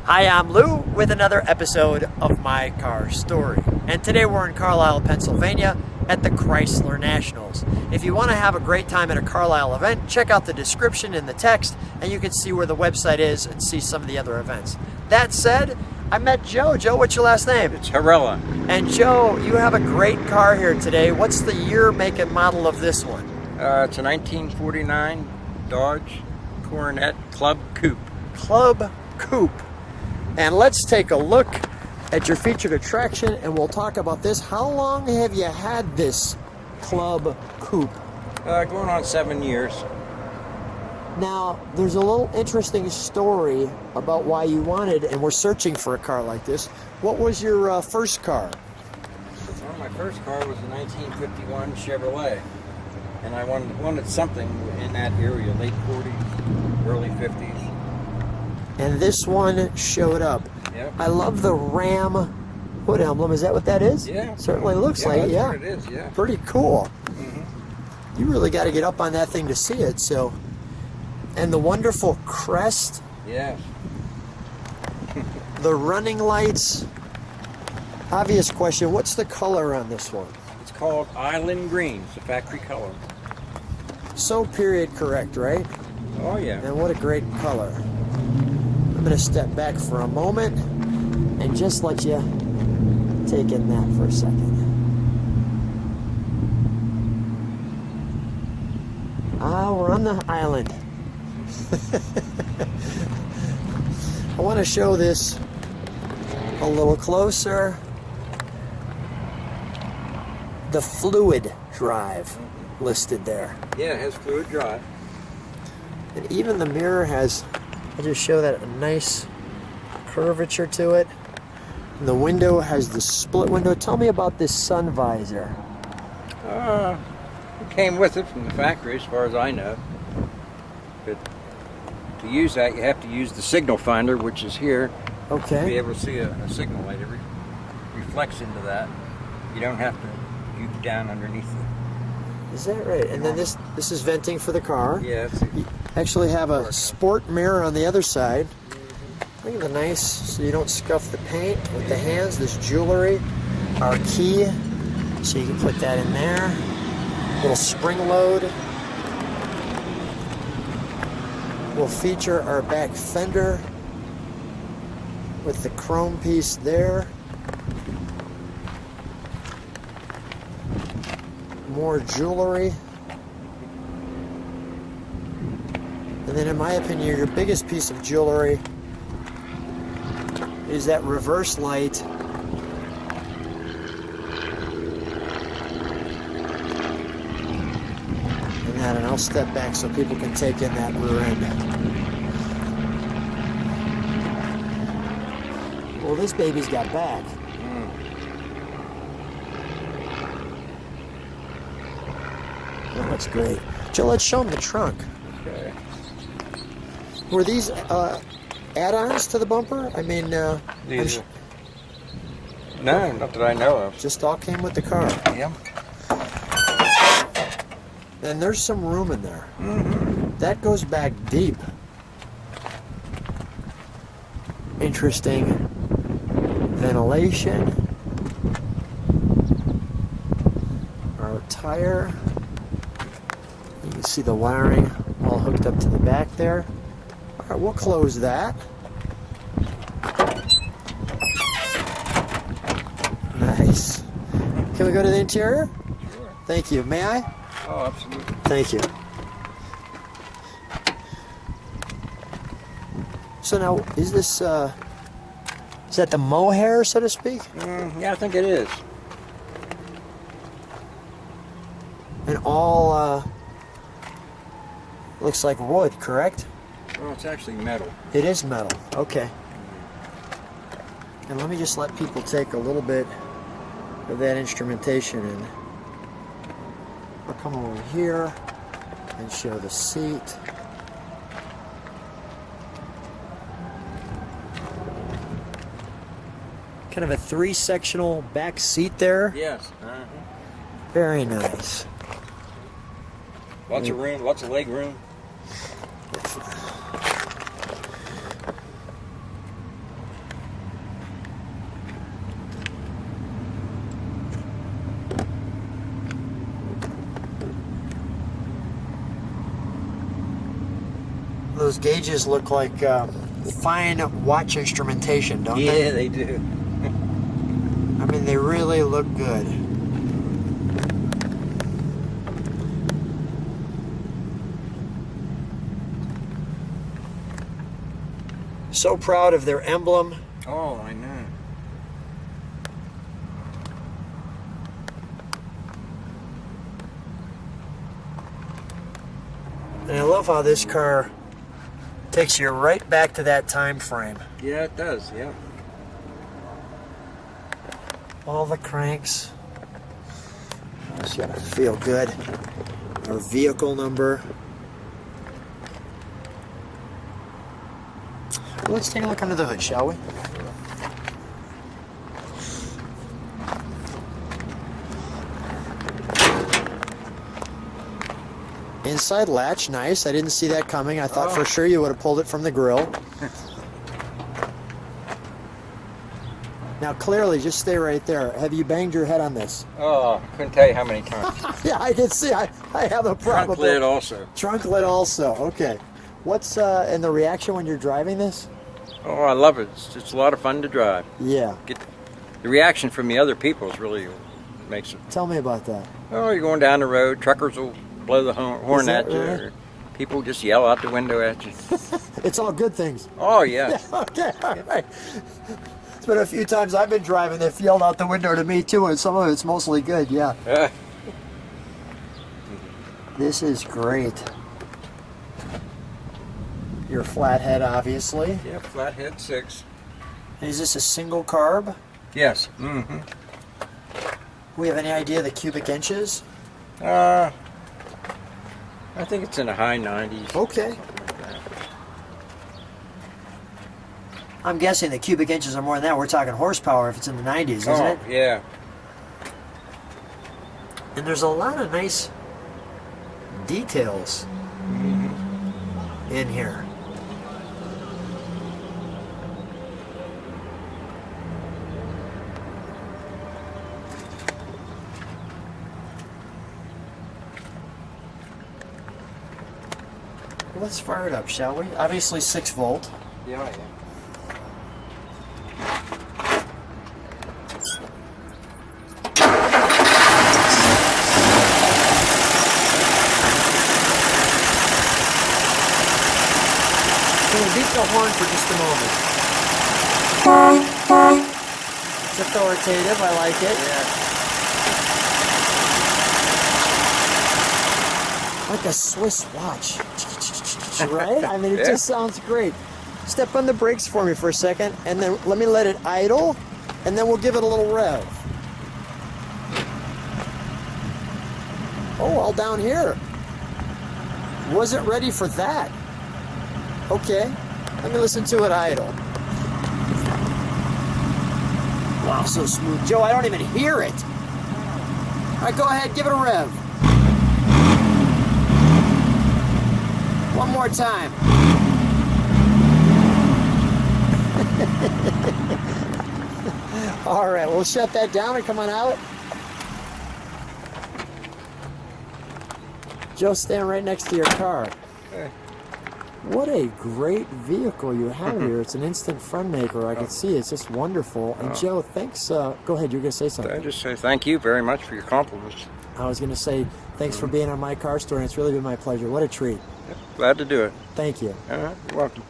Hi, I'm Lou with another episode of My Car Story. And today we're in Carlisle, Pennsylvania at the Chrysler Nationals. If you want to have a great time at a Carlisle event, check out the description in the text and you can see where the website is and see some of the other events. That said, I met Joe. Joe, what's your last name? It's Harella. And Joe, you have a great car here today. What's the year, make, and model of this one? It's a 1949 Dodge Coronet Club Coupe. Club Coupe. And let's take a look at your featured attraction and we'll talk about this. How long have you had this Club Coupe? Going on 7 years. Now, there's a little interesting story about why you wanted, and we're searching for a car like this. What was your first car? Well, my first car was a 1951 Chevrolet. And I wanted something in that area, late 40s, early 50s. And this one showed up. Yep. I love the Ram hood emblem. Is that what that is? Yeah. Certainly looks like it, That's yeah. what it is, yeah. Pretty cool. Mm-hmm. You really got to get up on that thing to see it. So, and the wonderful crest, Yes. the running lights. Obvious question, what's the color on this one? It's called Island Green. It's a factory color. So period correct, right? Oh, yeah. And what a great color. I'm going to step back for a moment and just let you take in that for a second. Ah, we're on the island. I want to show this a little closer. The fluid drive listed there. Yeah, it has fluid drive. And even the mirror has, I'll just show that, a nice curvature to it. And the window has the split window. Tell me about this sun visor. It came with it from the factory, as far as I know. But to use that, you have to use the signal finder, which is here. Okay. To be able to see a signal light. It reflects into that. You don't have to view down underneath it. Is that right? And then this is venting for the car. Yeah. You actually have a sport mirror on the other side. Look at the nice, so you don't scuff the paint with the hands. This jewelry, our key, so you can put that in there. Little spring load. We'll feature our back fender with the chrome piece there. More jewelry. And then in my opinion, your biggest piece of jewelry is that reverse light. And I'll step back so people can take in that rear end. Well, this baby's got back. That looks great. Joe, let's show them the trunk. Okay. Were these add-ons to the bumper? I mean, No, not that I know of. just all came with the car. Yeah. And there's some room in there. Mm-hmm. That goes back deep. Interesting ventilation. Our tire. You can see the wiring all hooked up to the back there. All right, we'll close that. Nice. Can we go to the interior? Sure. Thank you. May I? Oh, absolutely. Thank you. So now, is this, is that the mohair, so to speak? Yeah, I think it is. And all, looks like wood, correct? Well, it's actually metal. It is metal, okay. And let me just let people take a little bit of that instrumentation in. I'll come over here and show the seat. Kind of a three-sectional back seat there. Yes. Very nice. Lots of room, lots of leg room. Those gauges look like fine watch instrumentation, don't they? Yeah, they do. I mean, they really look good. So proud of their emblem. Oh, I know. And I love how this car takes you right back to that time frame. Yeah, it does. Yeah. All the cranks. Just gotta feel good. Our vehicle number. Let's take a look under the hood, shall we? Inside latch, nice. I didn't see that coming. I thought for sure you would have pulled it from the grill. Now clearly, just stay right there. Have you banged your head on this? Oh, couldn't tell you how many times. Yeah, I can see. I have a problem. Trunk lid also. Trunk lid also. Okay. What's in the reaction when you're driving this? Oh, I love it. It's just a lot of fun to drive. Yeah. The reaction from the other people is really makes it. Tell me about that. Oh, you're going down the road. Truckers will blow the horn at you. Right? Or people just yell out the window at you. It's all good things. Oh, yes. Yeah, okay, all right. It's been a few times I've been driving. They've yelled out the window to me too, and some of it's mostly good. Yeah. This is great. Your flathead, obviously. Yeah, flathead 6. Is this a single carb? Yes. Mm-hmm. We have any idea the cubic inches? I think it's in the high 90s. Okay. I'm guessing the cubic inches are more than that. We're talking horsepower if it's in the 90s, isn't it? Yeah. And there's a lot of nice details in here. Let's fire it up, shall we? Obviously 6 volt. Yeah, yeah. Can we beat the horn for just a moment? It's authoritative, I like it. Yeah. Like a Swiss watch. Right? I mean, it just sounds great. Step on the brakes for me for a second, and then let me let it idle, and then we'll give it a little rev. Oh, all down here. Wasn't ready for that. Okay, let me listen to it idle. Wow, so smooth. Joe, I don't even hear it. All right, go ahead, give it a rev. One more time. All right, we'll shut that down and come on out. Joe, stand right next to your car. Okay. What a great vehicle you have here. It's an instant fun maker. I can see it's just wonderful. And Joe, thanks. Go ahead, you're going to say something. I just say thank you very much for your compliments. I was going to say thanks for being on my car story. It's really been my pleasure. What a treat. Glad to do it. Thank you. You're welcome.